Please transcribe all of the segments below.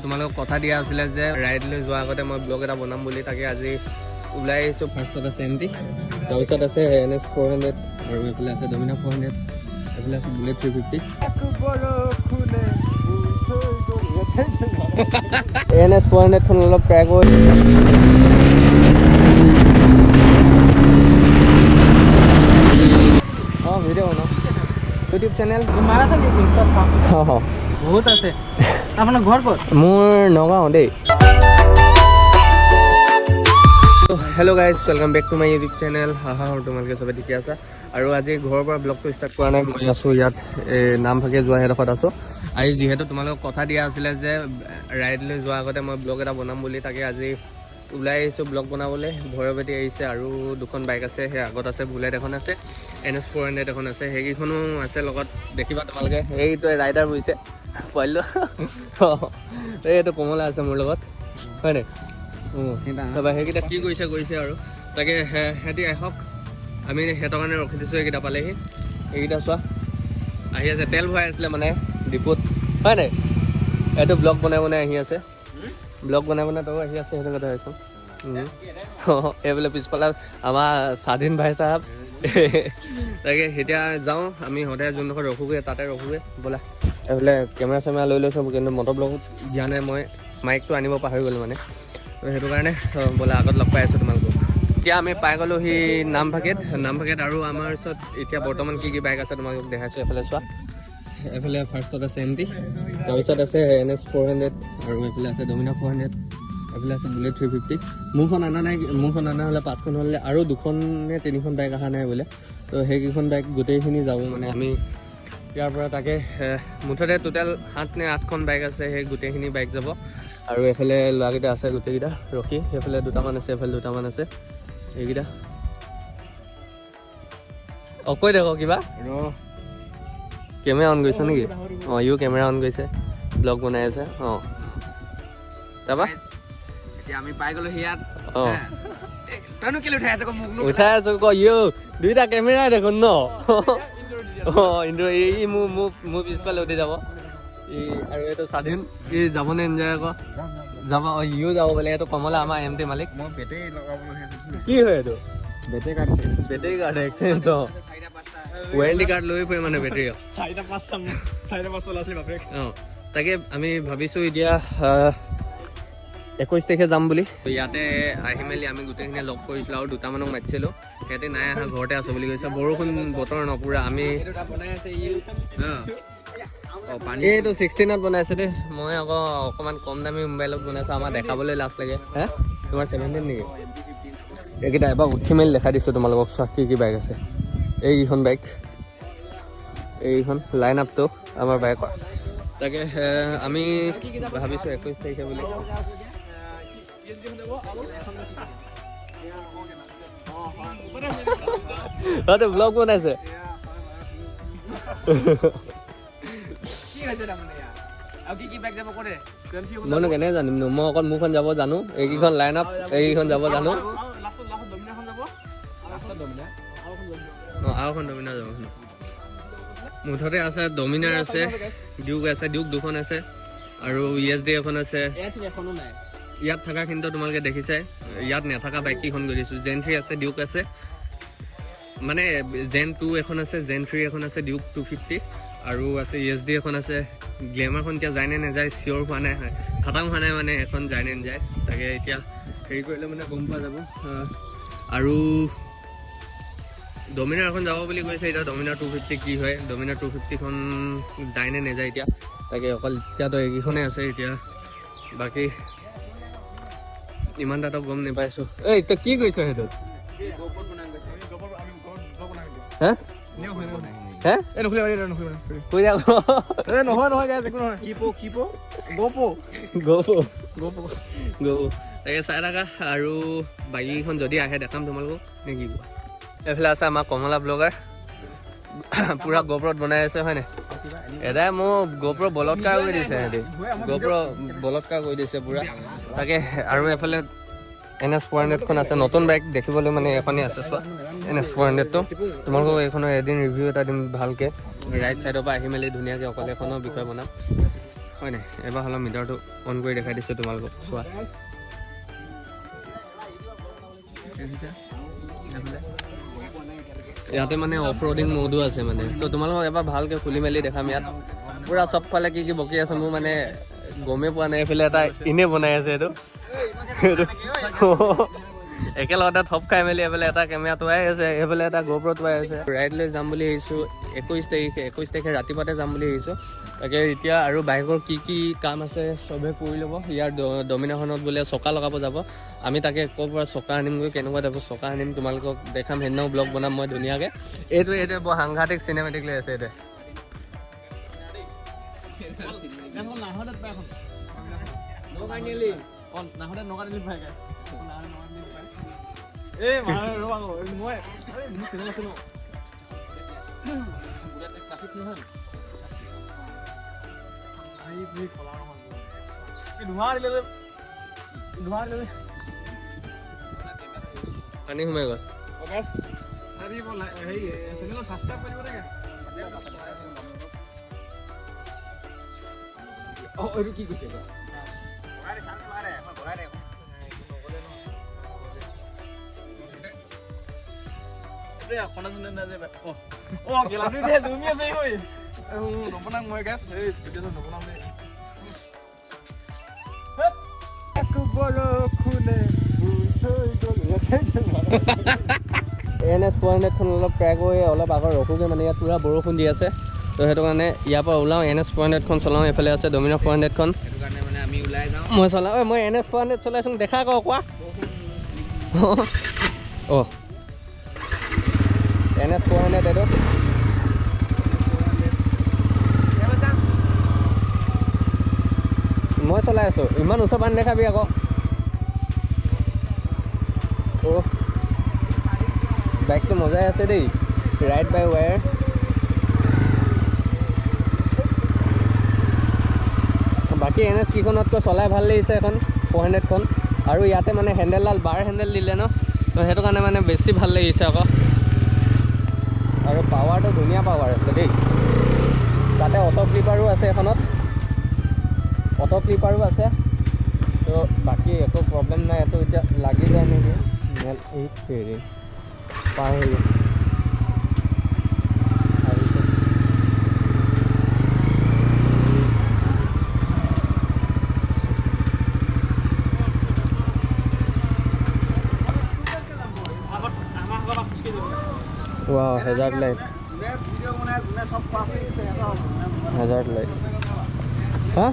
তোমালোকক কথা দিয়া আছিলে যে ৰাইডলৈ যোৱাৰ আগতে মই ব্লগ এটা বনাম বুলি, তাকে আজি ওলাই আহিছোঁ। ফাৰ্ষ্টত আছে এমটি, তাৰপিছত আছে NS 400 আৰু এইফালে আছে ডমিনা 400, এইফালে আছে বুলেট 350। NS 400খন অলপ ট্ৰাই কৰি ভিডিঅ' বনাওঁ, ইউটিউব চেনেল বহুত আছে। আপোনাৰ ঘৰ ক'ত? মোৰ নগাঁও দেই। Hello' guys, welcome back to my YouTube channel. তোমালোকে চবে ঠিকে আছা? আৰু আজি ঘৰৰ পৰা ব্লগটো ষ্টাৰ্ট কৰা নাই, মই আছোঁ ইয়াত নামফাকে যোৱা সেইডোখৰত আছোঁ। আজি যিহেতু তোমালোকক কথা দিয়া আছিলে যে ৰাইডলৈ যোৱাৰ আগতে মই ব্লগ এটা বনাম বুলি, তাকে আজি ওলাই আহিছোঁ ব্লগ বনাবলৈ। ভৈৰৱতী আহিছে আৰু দুখন বাইক আছে, সেই আগত আছে বুলেট এখন আছে, NS 400 এখন আছে, সেইকেইখনো আছে লগত। দেখিবা তোমালোকে, সেইটোৱে ৰাইডাৰ বুজিছে পোৱালিটো। এইটো কমলা আছে মোৰ লগত, হয় নাই? তাৰপৰা সেইকেইটা কি কৰিছে আৰু তাকে সিহঁতি আহক, আমি সিহঁতৰ কাৰণে ৰখি দিছোঁ। এইকেইটা পালেহি, এইকেইটা চোৱা আহি আছে, তেল ভৰাই আছিলে মানে ডিপুত, হয় নাই? এইটো ব্লগ বনাই আহি আছে, ব্লগ বনাই তও আহি আছে, সেইটো কথা কৈছোঁ। এইবোলে পিছফালে আমাৰ স্বাধীন ভাই চাহাব। তাকে এতিয়া যাওঁ, আমি সদায় যোনডোখৰত ৰখোগৈ তাতে ৰখোগৈ ব'লা। এইফালে কেমেৰা চেমেৰা লৈ লৈছোঁ, কিন্তু মটৰ ব্লগত দিয়া নাই, মই মাইকটো আনিব পাহৰি গ'লোঁ মানে, সেইটো কাৰণে ব'লা আগত লগ পাই আছোঁ তোমালোকক। এতিয়া আমি পাই গ'লোঁ সি নামফাকেত আৰু আমাৰ ওচৰত এতিয়া বৰ্তমান কি বাইক আছে তোমালোকক দেখাইছোঁ। এইফালে চোৱা, এইফালে ফাৰ্ষ্টত আছে এমটি, তাৰপিছত আছে NS 400 আৰু এইফালে আছে ডমিনা 400, এইফালে আছে বুলেট 350। মোৰখন অনা নাই, মোৰখন অনা হ'লে 5খন হ'লে আৰু 2খন নে 3খন বাইক অহা নাই বোলে, তো সেইকেইখন বাইক গোটেইখিনি যাব মানে আমি ইয়াৰ পৰা। তাকে মুঠতে টোটেল 7 নে 8খন বাইক আছে, সেই গোটেইখিনি বাইক যাব। আৰু এইফালে ল'ৰাকেইটা আছে গোটেইকেইটা ৰখি, সেইফালে দুটামান আছে, এইফালে দুটামান আছে, এইকেইটা কৈ দেখো কিবা কেমেৰা অন কৰিছে নেকি? ইও কেমেৰা অন কৰিছে, ব্লগ বনাই আছে। তাৰপৰা এতিয়া আমি পাই গ'লো ইয়াত। উঠাই আছো ইও দুইটা কেমেৰাই দেখোন ন। এই মোৰ পিছফালে উঠি যাব আৰু এইটো স্বাধীন, ই যাবনে এনজয় আকৌ যাব, ইও যাব বোলে। এইটো কমলা আমাৰ এমটি মালিক। মই বেটেৰী লগাবলৈ কি হয় এইটো? Battery card exchange, warranty card লৈ ফুৰে মানে বেটেৰী। তাকে আমি ভাবিছোঁ এতিয়া 21 তাৰিখে যাম বুলি। ইয়াতে আহি মেলি আমি গোটেইখিনি লগ কৰিছিলোঁ আৰু দুটামানক মাতিছিলোঁ, সিহঁতে নাই অহা, ঘৰতে আছোঁ বুলি কৈছে। বৰষুণ বতৰ নপৰা, আমি এইটো 16ত বনাইছে দেই। মই আকৌ অকণমান কম দামী মোবাইলত বনাইছোঁ, আমাৰ দেখাবলৈ লাজ লাগে। তোমাৰ 17 নেকি? এইকেইটা এবাৰ উঠি মেলি দেখাই দিছোঁ তোমালোকক। চোৱা কি বাইক আছে, এইকেইখন বাইক, এইখন লাইন আপটো আমাৰ বাইকৰ। তাকে আমি ভাবিছোঁ 21 তাৰিখে বুলি। ব্লগ বনাইছে। মইনো কেনেকে জানিম নো, মই অকল মোৰখন যাব জানো, এইকেইখন লাইন আপ, এইকেইখন যাব জানো। আৰু এখন ডমিনাৰ যাব। মুঠতে আছে ডমিনাৰ আছে, ডিউক আছে, ডিউক 2খন আছে আৰু ESD এখন আছে। ইয়াত থকাখিনিতো তোমালোকে দেখিছাই, ইয়াত নাথাকা বাইক কেইখন গৈ দিছোঁ। Gen 3 আছে, ডিউক আছে, মানে Gen 2 এখন আছে, Gen 3 এখন আছে, ডিউক 250 আৰু আছে ESD এখন আছে। গ্লেমাৰখন এতিয়া যায় নে নাযায় চিয়'ৰ হোৱা নাই, খাটাং হোৱা নাই মানে এখন যায় নে নাযায়, তাকে এতিয়া হেৰি কৰিলে মানে গম পোৱা যাব। আৰু ডমিনাৰ এখন যাব বুলি কৈছে, এতিয়া ডমিনাৰ 250 কি হয়, ডমিনাৰ 250খন যায় নে নাযায় এতিয়া, তাকে অকল এতিয়াতো এইকেইখনেই আছে। এতিয়া বাকী ইমান তাতো গম নাপাইছোঁ। এই তই কি কৰিছ সেইটোত? তাকে চাই থাকা আৰু বাকীকেইখন যদি আহে দেখাম তোমালোকক, নে কি কোৱা? এইফালে আছে আমাৰ কমলা ব্লগাৰ, পুৰা গোপ্ৰত বনাই আছে, হয় নাই? এটাই মোৰ গোপ্ৰ বলৎকাৰ কৰি দিছে, সিহঁতি গোপ্ৰ বলৎকাৰ কৰি দিছে পুৰা। তাকে আৰু এফালে NS 400খন আছে, নতুন বাইক দেখিবলৈ মানে এখনেই আছে। চোৱা NS 400টো তোমালোকক এইখনৰ এদিন ৰিভিউ এটা দিম ভালকৈ, ৰাইট চাইডৰ পৰা আহি মেলি ধুনীয়াকৈ অকল এখনৰ বিষয়ে বনাম। হয় নাই এবাৰ হ'লেও মিটাৰটো অন কৰি দেখাই দিছোঁ তোমালোকক চোৱা ইয়াতে মানে অফ ৰডিং মোডো আছে মানে তো তোমালোকক এবাৰ ভালকৈ খুলি মেলি দেখাম ইয়াত পূৰা চবফালে কি বকি আছে মোৰ মানে গমেই পোৱা নাই এইফালে এটা এনেই বনাই আছে এইটো একেলগতে থপ খাই মেলি এইফালে এটা কেমেৰা টোৱাই আছে এইফালে এটা GoPro টোৱাই আছে ৰাইড লৈ যাম বুলি আহিছোঁ 21 তাৰিখে ৰাতিপুৱাতে যাম বুলি আহিছোঁ তাকে এতিয়া আৰু বাইকৰ কি কাম আছে চবে কৰি ল'ব ইয়াৰ ডমিনাৰখনত বোলে চকা লগাব যাব আমি তাকে ক'ৰ পৰা চকা আনিমগৈ কেনেকুৱা টাইপৰ চকা আনিম তোমালোকক দেখাম সেইদিনাও ব্লগ বনাম মই ধুনীয়াকৈ এইটোৱে বৰ সাংঘাতিক চিনেমেটিক লৈ আছে এইটোৱে পানী সোমাই গ'ল কি কৈছে NS400খন অলপ ট্ৰাই কৰি অলপ আগত ৰখোগৈ মানে ইয়াত পূৰা বৰষুণ দি আছে তো সেইটো কাৰণে ইয়াৰ পৰা ওলাওঁ NS400খন চলাওঁ এইফালে আছে ডমিনাৰ 400খন মই চলাওঁ মই NS400 চলাইছোঁ দেখা আকৌ কোৱা অঁ NS400 এইটো মই চলাই আছোঁ ইমান ওচৰ পানী দেখাবি আকৌ অঁ বাইকটো মজাই আছে দেই ৰাইড বাই ৱায়াৰ বাকী NS কেইখনতকৈ চলাই ভাল লাগিছে এখন 400খন আৰু ইয়াতে মানে হেণ্ডেলডাল বাৰ হেণ্ডেল দিলে ন তো সেইটো কাৰণে মানে বেছি ভাল লাগিছে আকৌ আৰু পাৱাৰটো ধুনীয়া পাৱাৰ আছে দেই তাতে অটো ক্লিপাৰো আছে এখনত অটো ক্লিপাৰো আছে তো বাকী একো প্ৰব্লেম নাই এইটো এতিয়া লাগি যায় নেকি মেল হেৰি পাৰ হৈ গ'ল Wow, hazard light. Hazard light. Huh?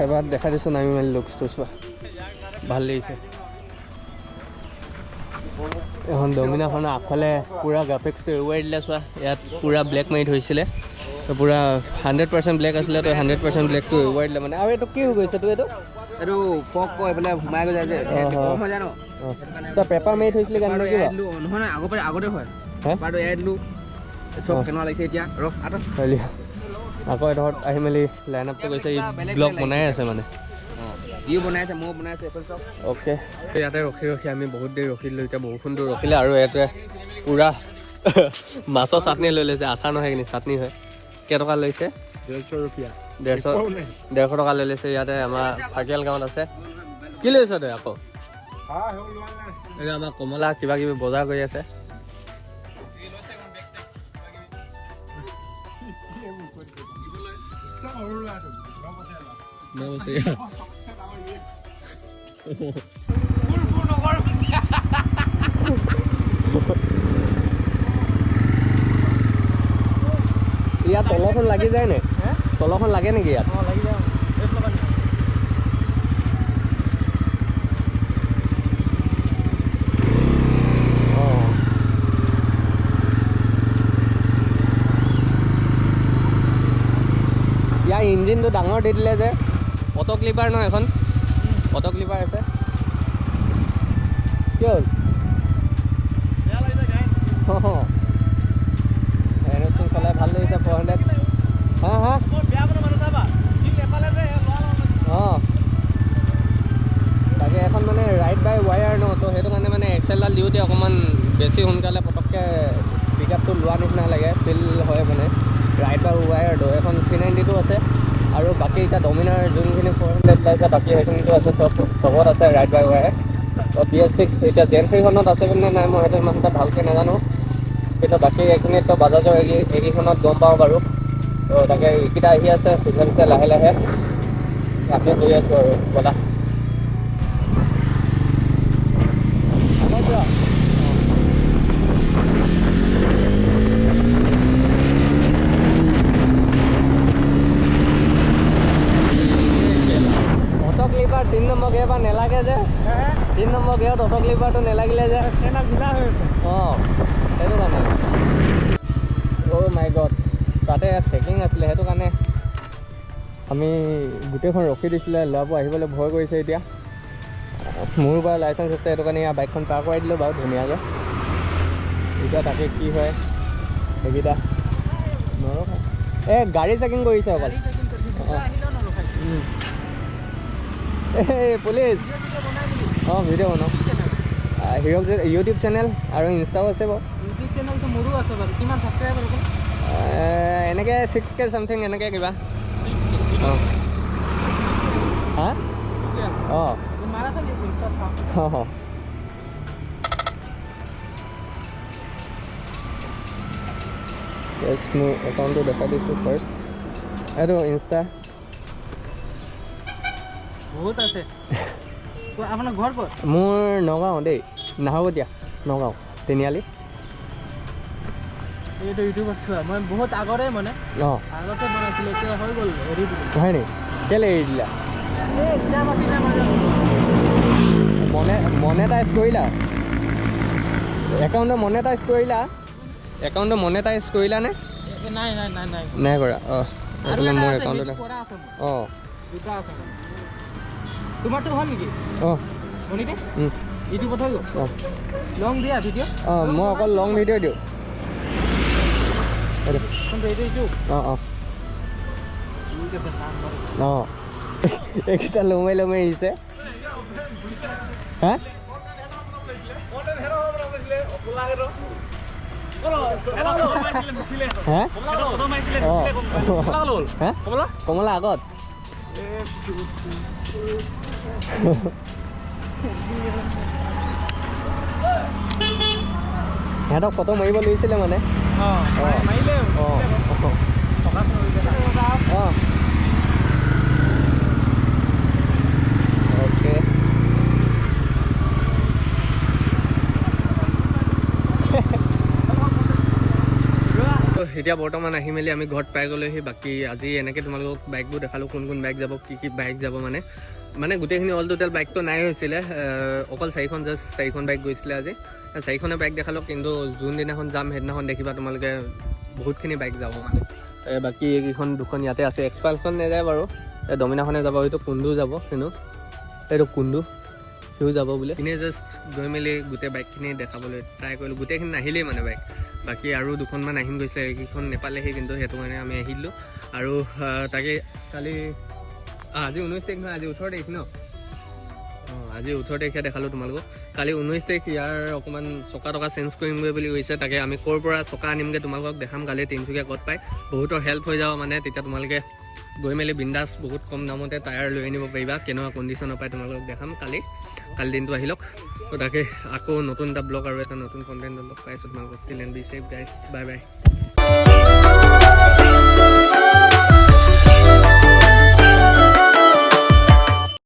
এবাৰ দেখা দিছোঁ নামি মেলি লুকছটো চোৱা ভাল লাগিছে এখন ডমিনাৰখনৰ আগফালে পূৰা গ্ৰাফিক্সটো এৰুৱাই দিলে চোৱা ইয়াত পূৰা ব্লেক মাৰি থৈছিলে তো পূৰা 100% ব্লেক আছিলে তো 100% ব্লেকটো এৰুৱাই দিলে মানে আৰু এইটো কি হৈ গৈছে এইটো পক এইফালে সোমাই গৈ যায় যে কম হৈ যায় ন তই পেপাৰ মাৰি থৈছিলি কাৰণে নেকি নহয় নহয় আগতে হয় পেপাৰটো এৰাই দিলোঁ চব কেনেকুৱা লাগিছে এতিয়া ৰখ আকৌ এডোখৰত আহি মেলি লাইন আপটো গৈছে ই ব্লগ বনাই আছে মানে ইও বনাই আছে ময়ো বনাই আছে এইফালে চব অ'কে ইয়াতে ৰখি আমি বহুত দেৰি ৰখিলোঁ এতিয়া বৰষুণটো ৰখিলে আৰু ইয়াতে পূৰা মাছৰ চাটনি লৈ লৈছে আচাৰ নহয় কিন্তু চাটনি হয় কেইটকা লৈছে 150 টকা 150 টকা লৈ লৈছে ইয়াতে আমাৰ ফাকিয়াল গাঁৱত আছে কি লৈছ তই আকৌ আমাৰ কমলা কিবা কিবি বজাৰ কৰি আছে ইয়াত তলখন লাগি যায় নে তলখন লাগে নেকি ইয়াত লাগি যাওঁ ইয়াৰ ইঞ্জিনটো ডাঙৰ দি দিলে যে অটো ক্লিপাৰ ন এখন অটো ক্লিপাৰ আছে কি হ'ল এনএছখন চলাই ভাল লাগিছে 400 হা হা অঁ তাকে এখন মানে ৰাইড বাই ৱায়াৰ ন তো সেইটো কাৰণে মানে এক্সেলডাল দিওঁতে অকণমান লোৱা নিচিনা লাগে, ফিল হয় মানে। ৰাইড বাই ৱায়াৰটো এখন 392 আছে আৰু বাকী এতিয়া ডমিনাৰ যোনখিনি 400 ওলাইছে বাকী সেইখিনিতো আছে, চবত আছে ৰাইড বাই ৱায়াৰ। BS6 এতিয়া জেন3খনত আছে নে নাই মই সেইটো ইমান এটা ভালকৈ নাজানো, কিন্তু বাকী এইখিনিতো বাজাজৰ এইকেইখনত গম পাওঁ বাৰু। তো তাকে এইকেইটা আহি আছে পিছে পিছে লাহে লাহে আমি গৈ আছোঁ আৰু ব'লা। অট'ক্লিপাৰ 3 নম্বৰ গেয়াৰ পৰা নেলাগে যে, 3 নম্বৰ গেয়াৰত অট'ক্লিপাৰটো নেলাগিলে যে, অঁ সেইটো কাৰণে। অ' মাই গড, তাতে চেকিং আছিলে সেইটো কাৰণে আমি গোটেইখন ৰখি দিছিলে, ল'ৰাবোৰ আহিবলৈ ভয় কৰিছে এতিয়া। মোৰ বাৰু লাইচেঞ্চ আছে সেইটো কাৰণে বাইকখন পাৰ কৰাই দিলোঁ বাৰু ধুনীয়াকৈ। এতিয়া তাকে কি হয় সেইকেইটা নৰখায়, এই গাড়ী চেকিং কৰিছে অকল। এই পুলিচ অঁ ভিডিঅ' বনাওঁ, হিৰক ইউটিউব চেনেল আৰু ইনষ্টাও আছে বাৰু। ইউটিউব চেনেলটো মোৰো আছে বাৰু। কিমান ছাবস্ক্ৰাইবাৰ হ'ব? এনেকৈ 6K চামথিং এনেকৈ কিবা। অঁ হা অঁ অঁ মোৰ একাউণ্টটো দেখাই দিছোঁ ফাৰ্ষ্ট। এইটো ইনষ্টা বহুত আছে। আপোনাৰ ঘৰ ক'ত? মোৰ নগাঁও দেই, নাহৰকটীয়া নগাঁও তিনিআলি। এইটো ইউটিউবত চোৱা মই বহুত আগৰে মানে অঁ আগতে বনাইছিলোঁ, এতিয়া হৈ গ'ল এৰি দিলোঁ। হয় নেকি? কেলৈ এৰি দিলা? মনেটাইজ কৰিলা? একাউণ্টটো মনেটাইজ কৰিলা? একাউণ্টটো মনেটাইজ কৰিলা নে? নাই নাই কৰা। অঁ এইফালে মোৰ একাউণ্টত অঁ দুটা আছে। তোমাৰটো হ'ল নেকি? অঁ শুনিতে ইউটিউবত হৈ গ'ল। অঁ লং দিয়া ভিডিঅ'? অঁ মই অকল লং ভিডিঅ' দিওঁ। এইটো অঁ অঁ ঠিক আছে অঁ এইকেইটা লমাই আহিছে। হা কমলা আগত সিহঁতক ফটো মাৰিব লৈছিলে মানে। অঁ অ'কে এতিয়া বৰ্তমান আহি মেলি আমি ঘৰত পাই গ'লোহি। বাকী আজি এনেকৈ তোমালোকক বাইকবোৰ দেখালোঁ, কোন কোন বাইক যাব, কি বাইক যাব মানে গোটেইখিনি অল টোটেল বাইকটো নাই হৈছিলে, অকল 4খন বাইক গৈছিলে আজি। 4খনে বাইক দেখালোঁ, কিন্তু যোনদিনাখন যাম সেইদিনাখন দেখিবা তোমালোকে বহুতখিনি বাইক যাব মানে। বাকী এইকেইখন 2খন ইয়াতে আছে, এক্সপালখন নাযায় বাৰু, ডমিনাৰখনে যাব, এইটো কুণ্ডু যাব, এইটো কুণ্ডু সিও যাব বোলে। এনেই জাষ্ট গৈ মেলি গোটেই বাইকখিনি দেখাবলৈ ট্ৰাই কৰিলোঁ, গোটেইখিনি নাহিলেই মানে বাইক। বাকী আৰু 2খনমান আহিম গৈছিলে, এইকেইখন নেপালেহি, কিন্তু সেইটো কাৰণে আমি আহিলোঁ। আৰু তাকে কালি আজি 19 তাৰিখ নহয়, আজি 18 তাৰিখ ন? অঁ আজি 18 তাৰিখে দেখালোঁ তোমালোকক। কালি 19 তাৰিখ ইয়াৰ অকণমান চকা চেঞ্জ কৰিমগৈ বুলি কৈছে। তাকে আমি ক'ৰ পৰা চকা আনিমগৈ তোমালোকক দেখাম কালি। তিনিচুকীয়া ক'ত পায়, বহুতৰ হেল্প হৈ যাব মানে, তেতিয়া তোমালোকে গৈ মেলি বিন্দাছ বহুত কম দামতে টায়াৰ লৈ আনিব পাৰিবা। কেনেকুৱা কণ্ডিশ্যনৰ পায় তোমালোকক দেখাম কালি দিনটো আহি লওক। তো তাকে আকৌ নতুন এটা ব্লগ আৰু এটা নতুন কণ্টেণ্ট লগ পাইছোঁ তোমালোকক। টিল এণ্ড be safe guys, bye by.